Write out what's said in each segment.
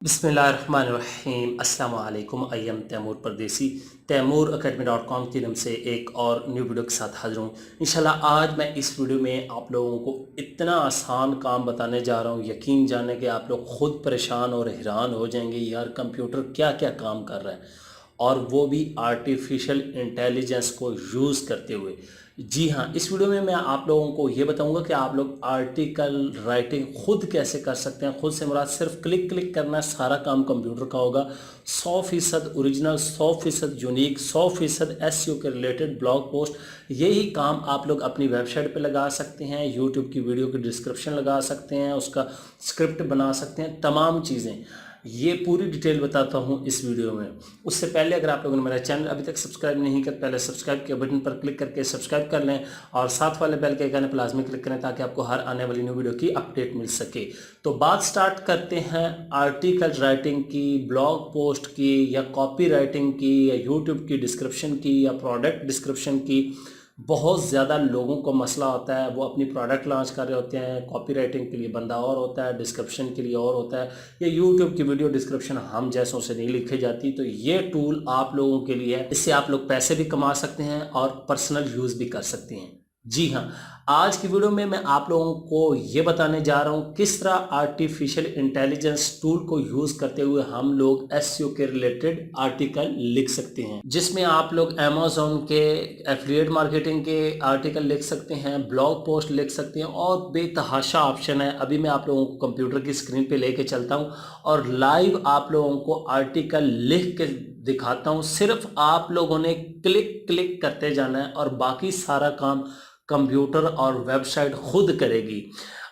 बिस्मिल्लाहिर्रहमानिर्रहीम। अस्सलाम वालेकुम। आई एम तैमूर परदेसी, तैमूर academy.com की तरफ से एक और न्यू वीडियो के साथ हाजिर हूँ। इंशाल्लाह आज मैं इस वीडियो में आप लोगों को इतना आसान काम बताने जा रहा हूँ, यकीन जाने कि आप लोग ख़ुद परेशान और हैरान हो जाएंगे, यार कंप्यूटर क्या क्या काम कर रहा है, और वो भी आर्टिफिशियल इंटेलिजेंस को यूज़ करते हुए। जी हाँ, इस वीडियो में मैं आप लोगों को ये बताऊंगा कि आप लोग आर्टिकल राइटिंग खुद कैसे कर सकते हैं। खुद से मुराद सिर्फ क्लिक करना है, सारा काम कंप्यूटर का होगा। 100% ओरिजिनल, 100% यूनिक, 100% एसईओ के रिलेटेड ब्लॉग पोस्ट, यही काम आप लोग अपनी वेबसाइट पे लगा सकते हैं, यूट्यूब की वीडियो की डिस्क्रिप्शन लगा सकते हैं, उसका स्क्रिप्ट बना सकते हैं, तमाम चीज़ें ये पूरी डिटेल बताता हूँ इस वीडियो में। उससे पहले अगर आप लोगों ने मेरा चैनल अभी तक सब्सक्राइब नहीं किया, पहले सब्सक्राइब के बटन पर क्लिक करके सब्सक्राइब कर लें और साथ वाले बेल के आइकन पर लाजमी क्लिक करें ताकि आपको हर आने वाली न्यू वीडियो की अपडेट मिल सके। तो बात स्टार्ट करते हैं आर्टिकल राइटिंग की, ब्लॉग पोस्ट की, या कॉपी राइटिंग की, या यूट्यूब की डिस्क्रिप्शन की, या प्रोडक्ट डिस्क्रिप्शन की। बहुत ज़्यादा लोगों को मसला होता है, वो अपनी प्रोडक्ट लॉन्च कर रहे होते हैं, कॉपी राइटिंग के लिए बंदा और होता है, डिस्क्रिप्शन के लिए और होता है, या यूट्यूब की वीडियो डिस्क्रिप्शन हम जैसों से नहीं लिखी जाती। तो ये टूल आप लोगों के लिए है, इससे आप लोग पैसे भी कमा सकते हैं और पर्सनल यूज़ भी कर सकते हैं। जी हाँ, आज की वीडियो में मैं आप लोगों को ये बताने जा रहा हूँ किस तरह आर्टिफिशियल इंटेलिजेंस टूल को यूज़ करते हुए हम लोग एसईओ के रिलेटेड आर्टिकल लिख सकते हैं, जिसमें आप लोग अमेज़न के एफिलिएट मार्केटिंग के आर्टिकल लिख सकते हैं, ब्लॉग पोस्ट लिख सकते हैं, और बेतहाशा ऑप्शन है। अभी मैं आप लोगों को कंप्यूटर की स्क्रीन पे लेके चलता हूँ और लाइव आप लोगों को आर्टिकल लिख के दिखाता हूँ। सिर्फ आप लोगों ने क्लिक करते जाना है और बाकी सारा काम कंप्यूटर और वेबसाइट खुद करेगी।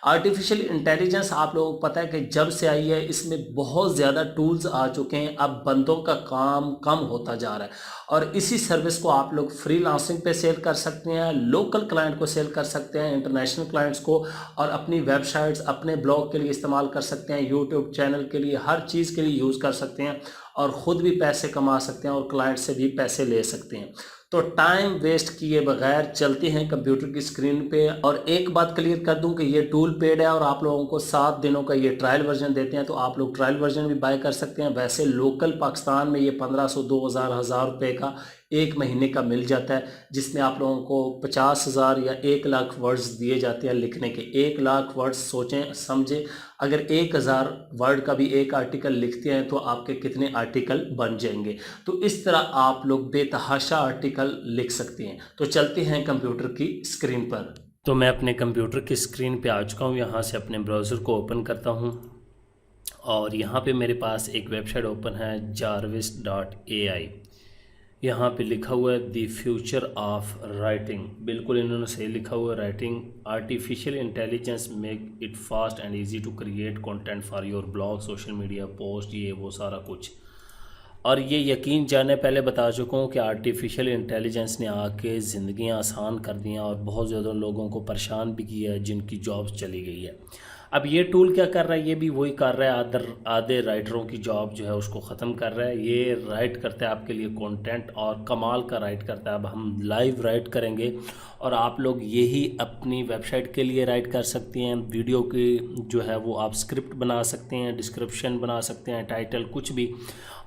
आर्टिफिशियल इंटेलिजेंस आप लोगों को पता है कि जब से आई है इसमें बहुत ज़्यादा टूल्स आ चुके हैं, अब बंदों का काम कम होता जा रहा है, और इसी सर्विस को आप लोग फ्रीलांसिंग पे सेल कर सकते हैं, लोकल क्लाइंट को सेल कर सकते हैं, इंटरनेशनल क्लाइंट्स को, और अपनी वेबसाइट्स अपने ब्लॉग के लिए इस्तेमाल कर सकते हैं, यूट्यूब चैनल के लिए, हर चीज़ के लिए यूज़ कर सकते हैं, और ख़ुद भी पैसे कमा सकते हैं और क्लाइंट से भी पैसे ले सकते हैं। तो टाइम वेस्ट किए बगैर चलते हैं कंप्यूटर की स्क्रीन पे, और एक बात क्लियर कर दूं कि ये टूल पेड है और आप लोगों को 7 दिनों का ये ट्रायल वर्जन देते हैं, तो आप लोग ट्रायल वर्जन भी बाय कर सकते हैं। वैसे लोकल पाकिस्तान में ये 1500, 2000, 1000 रुपये का एक महीने का मिल जाता है, जिसमें आप लोगों को 50,000 या 1 लाख वर्ड्स दिए जाते हैं लिखने के। 1 लाख वर्ड्स सोचें समझें, अगर 1000 वर्ड का भी एक आर्टिकल लिखते हैं तो आपके कितने आर्टिकल बन जाएंगे। तो इस तरह आप लोग बेतहाशा आर्टिकल लिख सकते हैं। तो चलते हैं कंप्यूटर की स्क्रीन पर। तो मैं अपने कंप्यूटर की स्क्रीन पे आ चुका हूँ। यहाँ से अपने ब्राउज़र को ओपन करता हूँ और यहाँ पे मेरे पास एक वेबसाइट ओपन है, jarvis.ai। यहाँ पे लिखा हुआ है द फ्यूचर ऑफ राइटिंग। बिल्कुल इन्होंने सही लिखा हुआ है, writing artificial intelligence make it fast and easy to create content for your blog, social media post, ये वो सारा कुछ। और ये यकीन जाने पहले बता चुका हूँ कि आर्टिफिशियल इंटेलिजेंस ने आके ज़िंदगियाँ आसान कर दी हैं और बहुत ज़्यादा लोगों को परेशान भी किया है जिनकी जॉब्स चली गई है। अब ये टूल क्या कर रहा है, ये भी वही कर रहा है, आधे राइटरों की जॉब जो है उसको ख़त्म कर रहा है। ये राइट करता है आपके लिए कंटेंट, और कमाल का राइट करता है। अब हम लाइव राइट करेंगे और आप लोग यही अपनी वेबसाइट के लिए राइट कर सकते हैं। वीडियो की जो है वो आप स्क्रिप्ट बना सकते हैं, डिस्क्रिप्शन बना सकते हैं, टाइटल कुछ भी,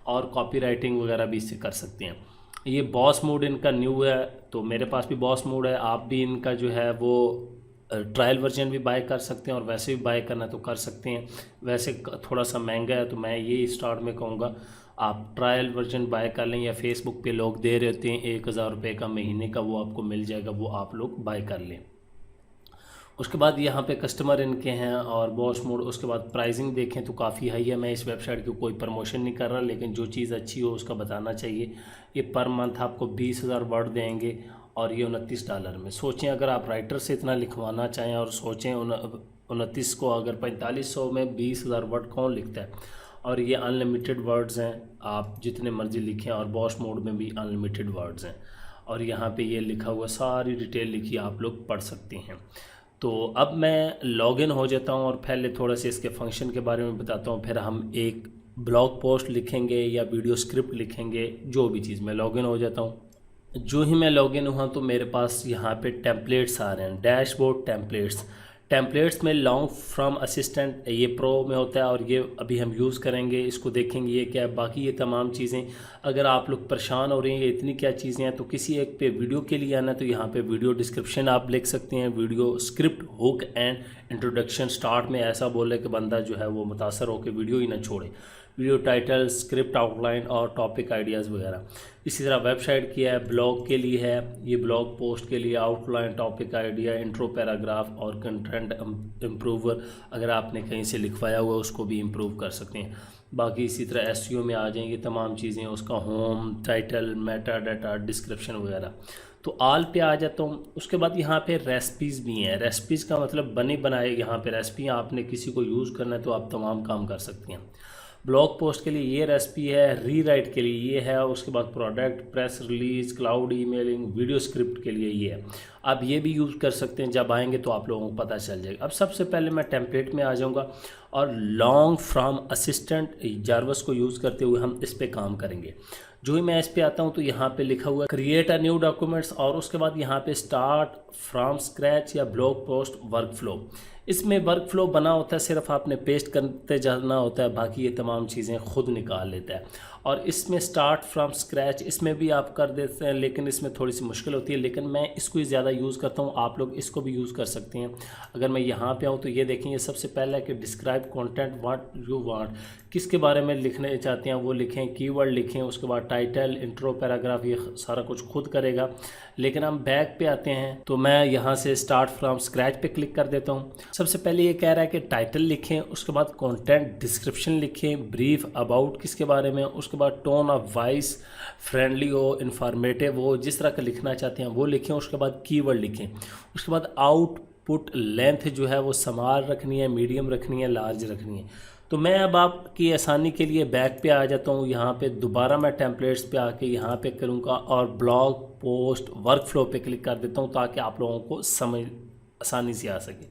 और कॉपी राइटिंग वगैरह भी इससे कर सकते हैं। ये बॉस मोड इनका न्यू है, तो मेरे पास भी बॉस मोड है। आप भी इनका जो है वो ट्रायल वर्जन भी बाय कर सकते हैं, और वैसे भी बाय करना तो कर सकते हैं। वैसे थोड़ा सा महंगा है, तो मैं ये स्टार्ट में कहूँगा आप ट्रायल वर्जन बाय कर लें, या फेसबुक पे लोग दे रहे होते हैं 1000 रुपये का महीने का, वो आपको मिल जाएगा, वो आप लोग बाय कर लें। उसके बाद यहाँ पे कस्टमर इनके हैं और बॉस मोड। उसके बाद प्राइसिंग देखें तो काफ़ी हाई है। मैं इस वेबसाइट की कोई प्रमोशन नहीं कर रहा, लेकिन जो चीज़ अच्छी हो उसका बताना चाहिए। ये पर मंथ आपको 20,000 वर्ड देंगे, और ये $29 में। सोचें अगर आप राइटर से इतना लिखवाना चाहें, और सोचें 29 को अगर 4500 में 20,000 वर्ड कौन लिखता है। और ये अनलिमिटेड वर्ड्स हैं, आप जितने मर्ज़ी लिखें, और बॉस मोड में भी अनलिमिटेड वर्ड्स हैं। और यहाँ पे ये लिखा हुआ सारी डिटेल लिखी आप लोग पढ़ सकते हैं। तो अब मैं लॉगिन हो जाता हूँ और पहले थोड़ा सा इसके फंक्शन के बारे में बताता हूँ, फिर हम एक ब्लॉग पोस्ट लिखेंगे या वीडियो स्क्रिप्ट लिखेंगे, जो भी चीज़। मैं लॉगिन हो जाता हूँ। जो ही मैं लॉगिन हुआ तो मेरे पास यहाँ पे टेम्पलेट्स आ रहे हैं, डैशबोर्ड टेम्पलेट्स में लॉन्ग फ्रॉम असिस्टेंट ये प्रो में होता है और ये अभी हम यूज़ करेंगे, इसको देखेंगे ये क्या है। बाकी ये तमाम चीज़ें अगर आप लोग परेशान हो रहे हैं ये इतनी क्या चीज़ें हैं तो किसी एक पे वीडियो के लिए आना, तो यहाँ पे वीडियो डिस्क्रिप्शन आप लिख सकते हैं, video script hook and introduction start में ऐसा बोले कि बंदा जो है वो मुतासर होकर वीडियो ही ना छोड़े, वीडियो टाइटल, स्क्रिप्ट आउटलाइन और टॉपिक आइडियाज़ वगैरह। इसी तरह वेबसाइट की है, ब्लॉग के लिए है, ये ब्लॉग पोस्ट के लिए outline, topic idea, intro, paragraph और कंटेंट इम्प्रूवर, अगर आपने कहीं से लिखवाया हुआ उसको भी इम्प्रूव कर सकते हैं। बाकी इसी तरह एसईओ में आ जाएंगे तमाम चीज़ें, उसका home, title, Meta data, description वगैरह। तो आल पे आ जाता हूँ। उसके बाद यहाँ पे रेसिपीज़ भी हैं। रेसिपीज़ का मतलब बने बनाए, यहाँ पे रेसिपी आपने किसी को यूज़ करना है तो आप तमाम काम कर सकते हैं। ब्लॉग पोस्ट के लिए ये रेसिपी है, रीराइट के लिए ये है, उसके बाद product, press release, cloud emailing, video script के लिए ये है। आप ये भी यूज़ कर सकते हैं, जब आएंगे तो आप लोगों को पता चल जाएगा। अब सबसे पहले मैं टेम्पलेट में आ जाऊंगा और लॉन्ग फ्रॉम असिस्टेंट जार्वस को यूज़ करते हुए हम इस पर काम करेंगे। जो ही मैं इस पे आता हूँ तो यहाँ पे लिखा हुआ है क्रिएट अ न्यू डॉक्यूमेंट्स और उसके बाद यहाँ पे स्टार्ट फ्रॉम स्क्रैच या ब्लॉग पोस्ट वर्क फ्लो। इसमें वर्क फ्लो बना होता है, सिर्फ आपने पेस्ट करते जाना होता है, बाकी ये तमाम चीज़ें खुद निकाल लेता है। और इसमें स्टार्ट फ्रॉम स्क्रैच इसमें भी आप कर देते हैं, लेकिन इसमें थोड़ी सी मुश्किल होती है, लेकिन मैं इसको ही ज़्यादा यूज़ करता हूँ, आप लोग इसको भी यूज़ कर सकते हैं। अगर मैं यहाँ पे आऊँ तो ये देखेंगे सबसे पहला है कि describe content what you want, किसके बारे में लिखने चाहते हैं वो लिखें, कीवर्ड लिखें, उसके बाद टाइटल, इंट्रो, पैराग्राफ, ये सारा कुछ खुद करेगा। लेकिन हम बैक पे आते हैं तो मैं यहाँ से स्टार्ट फ्रॉम स्क्रैच पे क्लिक कर देता हूँ। सबसे पहले ये कह रहा है कि टाइटल लिखें, उसके बाद कंटेंट डिस्क्रिप्शन लिखें, ब्रीफ अबाउट किसके बारे में, उसके बाद टोन ऑफ वॉइस फ्रेंडली हो, इंफॉर्मेटिव हो, जिस तरह का लिखना चाहते हैं वो लिखें, उसके बाद कीवर्ड लिखें, उसके बाद आउटपुट लेंथ जो है वो स्मॉल रखनी है, मीडियम रखनी है, लार्ज रखनी है। तो मैं अब आपकी आसानी के लिए बैक पे आ जाता हूँ। यहाँ पे दोबारा मैं टेम्पलेट्स पे आके यहाँ पे करूँगा और ब्लॉग पोस्ट वर्क फ्लो पे क्लिक कर देता हूँ ताकि आप लोगों को समझ आसानी से आ सके।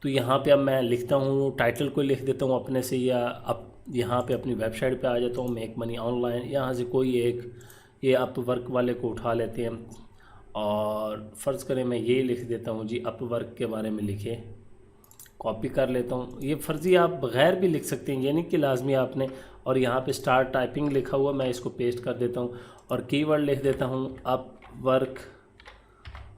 तो यहाँ पे अब मैं लिखता हूँ, टाइटल को लिख देता हूँ अपने से, या अब यहाँ पे अपनी वेबसाइट पे आ जाता हूँ, मेक मनी ऑनलाइन, यहाँ से कोई एक ये अपवर्क वाले को उठा लेते हैं और फ़र्ज़ करें मैं ये लिख देता हूँ जी, अपवर्क के बारे में लिखे, कॉपी कर लेता हूँ। ये फ़र्ज़ी आप बग़ैर भी लिख सकते हैं, ये नहीं कि लाजमी आपने। और यहाँ पे स्टार्ट टाइपिंग लिखा हुआ, मैं इसको पेस्ट कर देता हूँ और कीवर्ड लिख देता हूँ अपवर्क,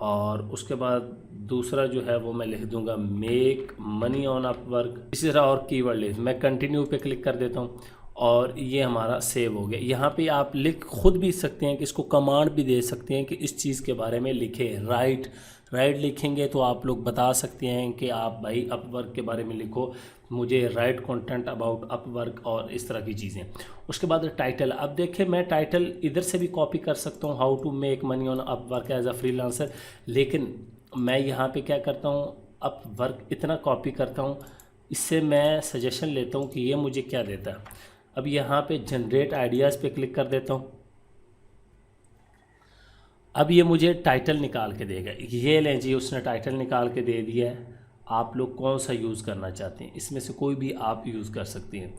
और उसके बाद दूसरा जो है वो मैं लिख दूँगा मेक मनी ऑन अपवर्क। इसी तरह और कीवर्ड लिख, मैं कंटिन्यू पे क्लिक कर देता हूँ और ये हमारा सेव हो गया। यहाँ पे आप लिख खुद भी सकते हैं कि इसको कमांड भी दे सकते हैं कि इस चीज़ के बारे में लिखे, राइट लिखेंगे तो आप लोग बता सकते हैं कि आप भाई अपवर्क के बारे में लिखो, मुझे राइट कंटेंट अबाउट अपवर्क और इस तरह की चीज़ें। उसके बाद टाइटल, अब देखिए मैं टाइटल इधर से भी कॉपी कर सकता हूँ, how to make money on Upwork as a freelancer, लेकिन मैं यहाँ पे क्या करता हूँ, अपवर्क इतना कॉपी करता हूँ, इससे मैं सजेशन लेता हूँ कि ये मुझे क्या देता है। अब यहाँ पे जनरेट आइडियाज़ पे क्लिक कर देता हूँ। अब ये मुझे टाइटल निकाल के देगा, ये लें जी, उसने टाइटल निकाल के दे दिया है। आप लोग कौन सा यूज़ करना चाहते हैं, इसमें से कोई भी आप यूज़ कर सकते हैं।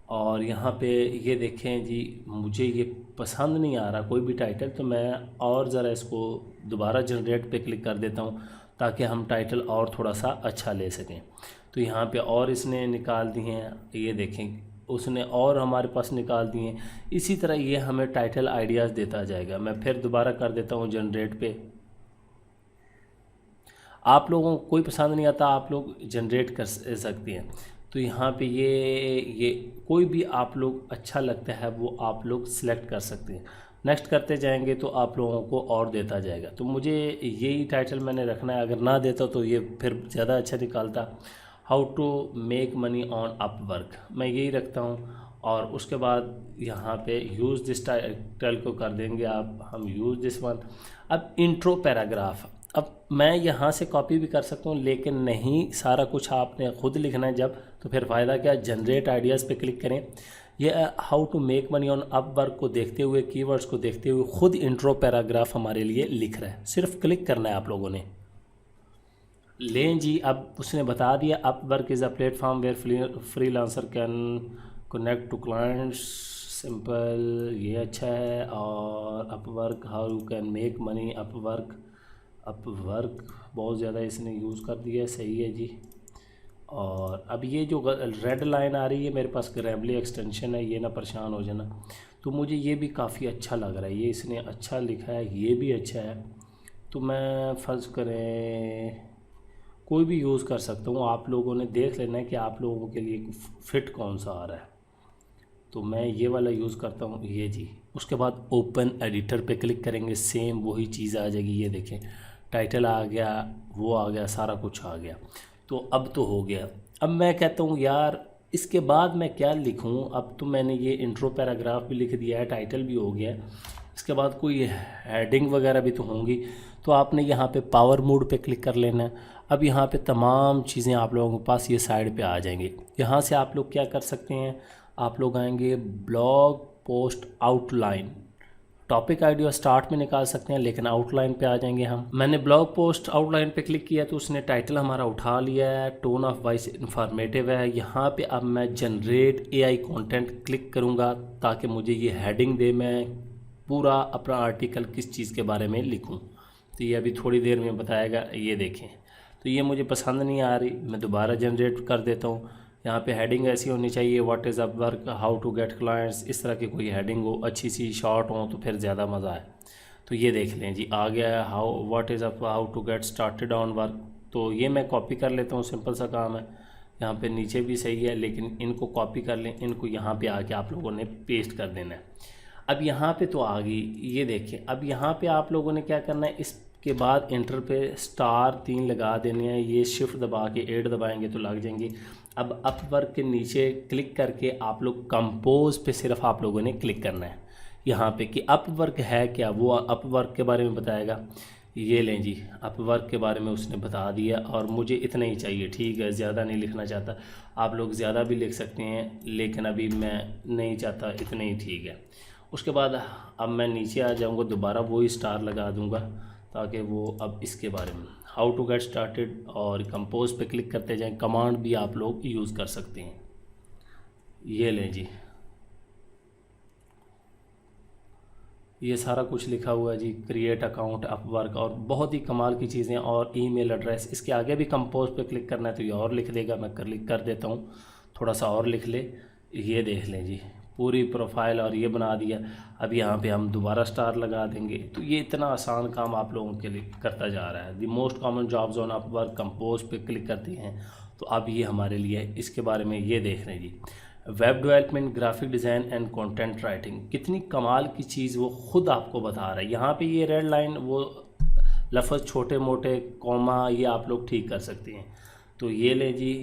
और यहाँ पे ये देखें जी, मुझे ये पसंद नहीं आ रहा कोई भी टाइटल, तो मैं और ज़रा इसको दोबारा जनरेट पे क्लिक कर देता हूँ ताकि हम टाइटल और थोड़ा सा अच्छा ले सकें। तो यहाँ पे और इसने निकाल दिए हैं, ये देखें उसने और हमारे पास निकाल दिए हैं। इसी तरह ये हमें टाइटल आइडियाज़ देता जाएगा। मैं फिर दोबारा कर देता हूँ जनरेट पे। आप लोगों को कोई पसंद नहीं आता, आप लोग जनरेट कर सकते हैं। तो यहाँ पे ये कोई भी आप लोग अच्छा लगता है वो आप लोग सिलेक्ट कर सकते हैं। नेक्स्ट करते जाएंगे तो आप लोगों को और देता जाएगा। तो मुझे यही टाइटल मैंने रखना है, अगर ना देता तो ये फिर ज़्यादा अच्छा निकालता। How to make money on Upwork, मैं यही रखता हूँ। और उसके बाद यहाँ पे यूज़ दिस टाइटल को कर देंगे आप, हम यूज़ दिस वन। अब इंट्रो पैराग्राफ, अब मैं यहाँ से कॉपी भी कर सकता हूँ, लेकिन नहीं, सारा कुछ आपने ख़ुद लिखना है जब, तो फिर फ़ायदा क्या, जनरेट आइडियाज़ पे क्लिक करें। ये how to make money on Upwork को देखते हुए, कीवर्ड्स को देखते हुए खुद इंट्रो पैराग्राफ हमारे लिए लिख रहा है, सिर्फ क्लिक करना है आप लोगों ने। लें जी, अब उसने बता दिया Upwork is a platform where freelancer can connect to clients, simple ये अच्छा है। और Upwork, how you can make money Upwork. Upwork बहुत ज़्यादा इसने यूज़ कर दिया है, सही है जी। और अब ये जो रेड लाइन आ रही है मेरे पास ग्रैमली एक्सटेंशन है, ये ना परेशान हो जाना। तो मुझे ये भी काफ़ी अच्छा लग रहा है, ये इसने अच्छा लिखा है, ये भी अच्छा है। तो मैं फ़र्ज़ करें कोई भी यूज़ कर सकता हूँ, आप लोगों ने देख लेना है कि आप लोगों के लिए फ़िट कौन सा आ रहा है। तो मैं ये वाला यूज़ करता हूँ, ये जी। उसके बाद ओपन एडिटर पे क्लिक करेंगे, सेम वही चीज़ आ जाएगी। ये देखें, टाइटल आ गया, वो आ गया, सारा कुछ आ गया। तो अब तो हो गया। अब मैं कहता हूँ यार इसके बाद मैं क्या लिखूँ। अब तो मैंने ये इंट्रो पैराग्राफ भी लिख दिया है, टाइटल भी हो गया है। इसके बाद कोई हेडिंग वगैरह भी तो होंगी। तो आपने यहाँ पे पावर मोड पे क्लिक कर लेना है। अब यहाँ पे तमाम चीज़ें आप लोगों के पास ये साइड पे आ जाएंगी। यहाँ से आप लोग क्या कर सकते हैं, आप लोग आएंगे blog post outline, topic ID और स्टार्ट में निकाल सकते हैं, लेकिन आउटलाइन पे आ जाएंगे हम। मैंने ब्लॉग पोस्ट आउटलाइन पे क्लिक किया तो उसने टाइटल हमारा उठा लिया है, टोन ऑफ वॉइस इंफॉर्मेटिव है। यहाँ पे अब मैं जनरेट एआई कंटेंट क्लिक करूँगा ताकि मुझे ये हेडिंग दे, मैं पूरा अपना आर्टिकल किस चीज़ के बारे में लिखूँ। तो ये अभी थोड़ी देर में बताएगा, ये देखें। तो ये मुझे पसंद नहीं आ रही, मैं दोबारा जनरेट कर देता हूँ। यहाँ पे हेडिंग ऐसी होनी चाहिए, what is Upwork, how to get clients, इस तरह की कोई हेडिंग हो, अच्छी सी शॉर्ट हो तो फिर ज़्यादा मज़ा है। तो ये देख लें जी, आ गया है how what is up how to get started on work. तो ये मैं कॉपी कर लेता हूँ, सिंपल सा काम है। यहाँ पे नीचे भी सही है, लेकिन इनको कॉपी कर लें, इनको यहाँ पे आके आप लोगों ने पेस्ट कर देना है। अब यहाँ पे तो आ गई, ये देखें। अब यहाँ पे आप लोगों ने क्या करना है, इसके बाद इंटर पे *3 लगा देने हैं। ये शिफ्ट दबा के 8 दबाएंगे तो लग जाएंगे। अब अपवर्क के नीचे क्लिक करके आप लोग कंपोज पे सिर्फ आप लोगों ने क्लिक करना है यहाँ पे कि अपवर्क है क्या, वो अपवर्क के बारे में बताएगा। ये लें जी, अपवर्क के बारे में उसने बता दिया और मुझे इतना ही चाहिए, ठीक है, ज़्यादा नहीं लिखना चाहता। आप लोग ज़्यादा भी लिख सकते हैं, लेकिन अभी मैं नहीं चाहता, इतने ही ठीक है। उसके बाद अब मैं नीचे आ जाऊँगा, दोबारा वही स्टार लगा दूँगा ताकि वो अब इसके बारे में हाउ टू गेट स्टार्टेड और कंपोज पे क्लिक करते जाएं। कमांड भी आप लोग यूज़ कर सकते हैं। ये लें जी, ये सारा कुछ लिखा हुआ है जी, क्रिएट अकाउंट अपवर्क, और बहुत ही कमाल की चीज़ें, और ईमेल एड्रेस। इसके आगे भी कंपोज पे क्लिक करना है तो ये और लिख देगा, मैं क्लिक कर देता हूँ, थोड़ा सा और लिख ले। ये देख लें जी, पूरी प्रोफाइल और ये बना दिया। अब यहाँ पे हम दोबारा स्टार लगा देंगे। तो ये इतना आसान काम आप लोगों के लिए करता जा रहा है। The most common jobs on Upwork, compose पे क्लिक करते हैं तो अब ये हमारे लिए इसके बारे में ये देख रहे हैं जी। Web development, graphic design and content writing, कितनी कमाल की चीज़ वो खुद आपको बता रहा है। यहाँ पे ये रेड लाइन, वो लफ्ज़ छोटे मोटे कॉमा, ये आप लोग ठीक कर सकते हैं। तो ये ले जी,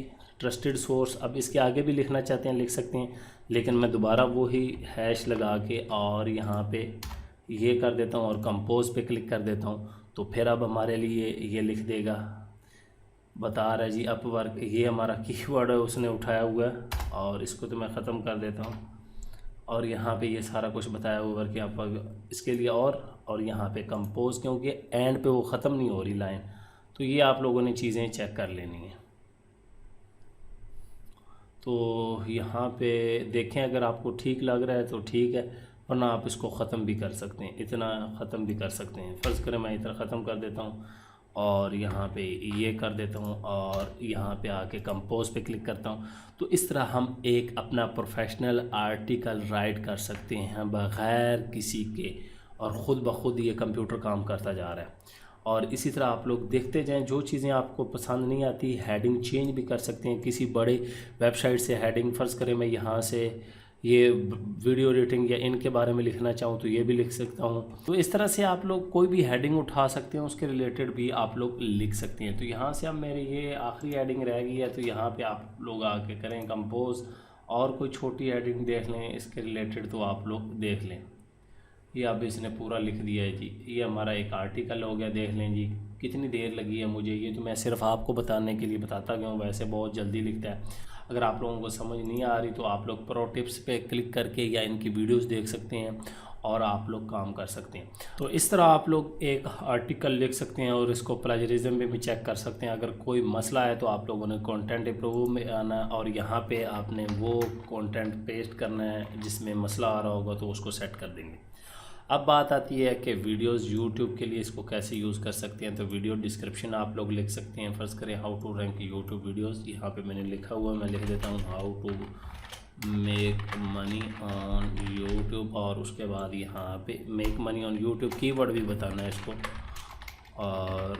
ट्रस्टेड सोर्स। अब इसके आगे भी लिखना चाहते हैं लिख सकते हैं, लेकिन मैं दोबारा वो ही हैश लगा के और यहाँ पे ये कर देता हूँ और कंपोज पे क्लिक कर देता हूँ। तो फिर अब हमारे लिए ये लिख देगा, बता रहा है जी अपवर्क, ये हमारा कीवर्ड है उसने उठाया हुआ है। और इसको तो मैं ख़त्म कर देता हूँ और यहाँ पे ये सारा कुछ बताया हुआ है कि आप इसके लिए और यहाँ पे कंपोज, क्योंकि एंड पे वो ख़त्म नहीं हो रही लाइन। तो ये आप लोगों ने चीज़ें चेक कर लेनी है। तो यहाँ पे देखें, अगर आपको ठीक लग रहा है तो ठीक है, वरना आप इसको ख़त्म भी कर सकते हैं, इतना ख़त्म भी कर सकते हैं। फ़र्ज़ करें मैं इतना ख़त्म कर देता हूँ और यहाँ पे ये कर देता हूँ और यहाँ पे आके कंपोज पे क्लिक करता हूँ। तो इस तरह हम एक अपना प्रोफेशनल आर्टिकल राइट कर सकते हैं बग़ैर किसी के, और ख़ुद ब खुद ये कंप्यूटर काम करता जा रहा है। और इसी तरह आप लोग देखते जाएं, जो चीज़ें आपको पसंद नहीं आती हेडिंग चेंज भी कर सकते हैं। किसी बड़े वेबसाइट से हेडिंग, फ़र्ज़ करें मैं यहाँ से ये वीडियो एडिटिंग या इनके बारे में लिखना चाहूँ तो ये भी लिख सकता हूँ। तो इस तरह से आप लोग कोई भी हेडिंग उठा सकते हैं, उसके रिलेटेड भी आप लोग लिख सकते हैं। तो यहाँ से अब मेरी ये आखिरी हेडिंग रह गई है, तो यहाँ पे आप लोग आके करें कंपोज और कोई छोटी हेडिंग देख लें इसके रिलेटेड, तो आप लोग देख लें। ये अब इसने पूरा लिख दिया है जी, ये हमारा एक आर्टिकल हो गया। देख लें जी कितनी देर लगी है मुझे, ये तो मैं सिर्फ आपको बताने के लिए बताता गया हूँ, वैसे बहुत जल्दी लिखता है। अगर आप लोगों को समझ नहीं आ रही तो आप लोग प्रो टिप्स पे क्लिक करके या इनकी वीडियोस देख सकते हैं और आप लोग काम कर सकते हैं। तो इस तरह आप लोग एक आर्टिकल लिख सकते हैं और इसको प्लेजरिज्म में भी चेक कर सकते हैं। अगर कोई मसला है तो आप लोगों ने कंटेंट इंप्रूव में आना और यहाँ पे आपने वो कंटेंट पेस्ट करना है जिसमें मसला आ रहा होगा, तो उसको सेट कर देंगे। अब बात आती है कि वीडियोस यूट्यूब के लिए इसको कैसे यूज़ कर सकते हैं। तो वीडियो डिस्क्रिप्शन आप लोग लिख सकते हैं। फ़र्ज़ करें how to rank YouTube videos, यहाँ पे मैंने लिखा हुआ है, मैं लिख देता हूँ how to make money on YouTube, और उसके बाद यहाँ पे make money on YouTube keyword भी बताना है इसको, और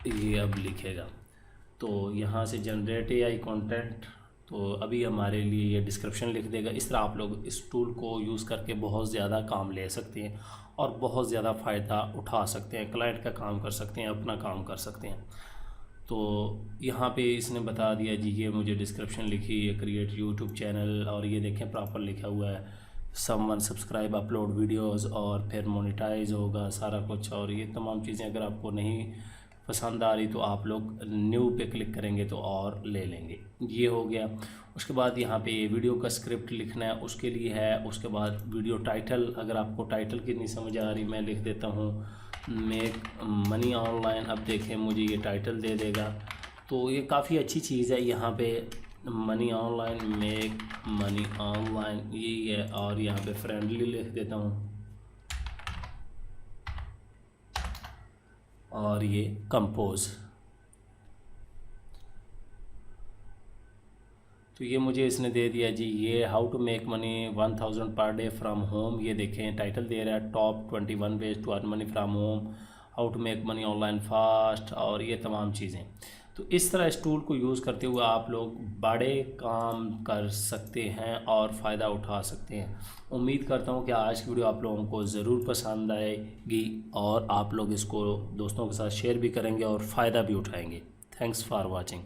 ये अब लिखेगा। तो यहाँ से जनरेट एआई कंटेंट, तो अभी हमारे लिए ये डिस्क्रिप्शन लिख देगा। इस तरह आप लोग इस टूल को यूज़ करके बहुत ज़्यादा काम ले सकते हैं और बहुत ज़्यादा फ़ायदा उठा सकते हैं, क्लाइंट का काम कर सकते हैं, अपना काम कर सकते हैं। तो यहाँ पे इसने बता दिया जी, ये मुझे डिस्क्रिप्शन लिखी, ये क्रिएट यूट्यूब चैनल, और ये देखें प्रॉपर लिखा हुआ है समवन सब्सक्राइब अपलोड वीडियोस, और फिर मोनेटाइज होगा सारा कुछ। और ये तमाम चीज़ें अगर आपको नहीं पसंद आ रही तो आप लोग न्यू पे क्लिक करेंगे तो और ले लेंगे। ये हो गया। उसके बाद यहाँ पे वीडियो का स्क्रिप्ट लिखना है, उसके लिए है। उसके बाद वीडियो टाइटल, अगर आपको टाइटल की नहीं समझ आ रही, मैं लिख देता हूँ मेक मनी ऑनलाइन। अब देखें मुझे ये टाइटल दे देगा, तो ये काफ़ी अच्छी चीज़ है। यहाँ पे money online, make money online यही है, और यहाँ पे फ्रेंडली लिख देता हूँ, और ये कंपोज। तो ये मुझे इसने दे दिया जी, ये how to make money 1000 per day from home. ये देखें टाइटल दे रहा है top 21 ways to earn money from home, how to make money online fast, और ये तमाम चीज़ें। तो इस तरह इस टूल को यूज़ करते हुए आप लोग बड़े काम कर सकते हैं और फ़ायदा उठा सकते हैं। उम्मीद करता हूँ कि आज की वीडियो आप लोगों को ज़रूर पसंद आएगी और आप लोग इसको दोस्तों के साथ शेयर भी करेंगे और फ़ायदा भी उठाएंगे। Thanks for watching.